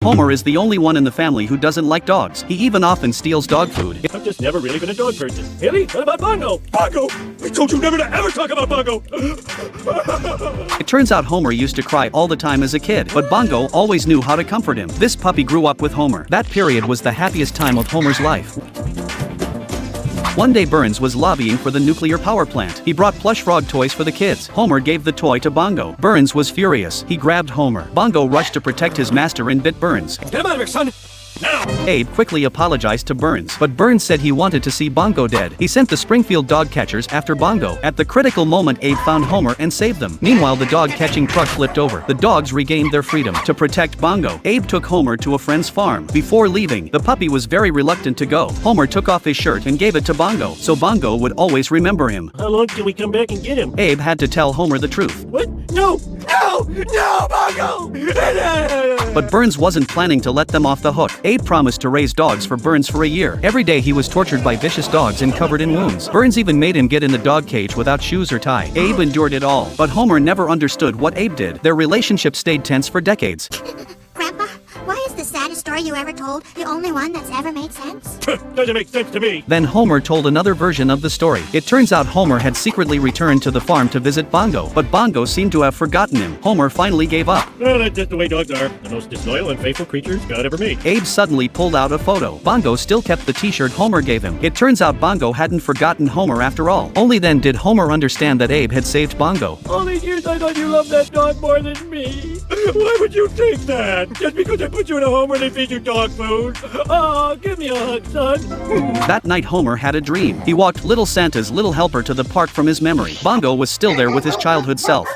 Homer is the only one in the family who doesn't like dogs. He even often steals dog food. I've just never really been a dog person. Really? What about Bongo? Bongo? I told you never to ever talk about Bongo! It turns out Homer used to cry all the time as a kid, but Bongo always knew how to comfort him. This puppy grew up with Homer. That period was the happiest time of Homer's life. One day Burns was lobbying for the nuclear power plant. He brought plush frog toys for the kids. Homer gave the toy to Bongo. Burns was furious. He grabbed Homer. Bongo rushed to protect his master and bit Burns. Get him out of here, son! Now! Abe quickly apologized to Burns, but Burns said he wanted to see Bongo dead. He sent the Springfield dog catchers after Bongo. At the critical moment, Abe found Homer and saved them. Meanwhile, the dog catching truck flipped over. The dogs regained their freedom. To protect Bongo, Abe took Homer to a friend's farm. Before leaving, the puppy was very reluctant to go. Homer took off his shirt and gave it to Bongo, so Bongo would always remember him. How long till we come back and get him? Abe had to tell Homer the truth. What? No! No! No, Bongo! But Burns wasn't planning to let them off the hook. Abe promised to raise dogs for Burns for a year. Every day he was tortured by vicious dogs and covered in wounds. Burns even made him get in the dog cage without shoes or tie. Abe endured it all, but Homer never understood what Abe did. Their relationship stayed tense for decades. Grandpa, why is the saddest story you ever told the only one that's ever made sense? Doesn't make sense to me. Then Homer told another version of the story. It turns out Homer had secretly returned to the farm to visit Bongo, but Bongo seemed to have forgotten him. Homer finally gave up. Well, that's just the way dogs are. The most disloyal and faithful creatures God ever made. Abe suddenly pulled out a photo. Bongo still kept the t-shirt Homer gave him. It turns out Bongo hadn't forgotten Homer after all. Only then did Homer understand that Abe had saved Bongo. All these years I thought you loved that dog more than me. Why would you think that? Just because I put you in a home where they feed you dog food? Oh, give me a hug, son. That night Homer had a dream. He walked Little Santa's little helper to the park from his memory. Bongo was still there with his childhood self.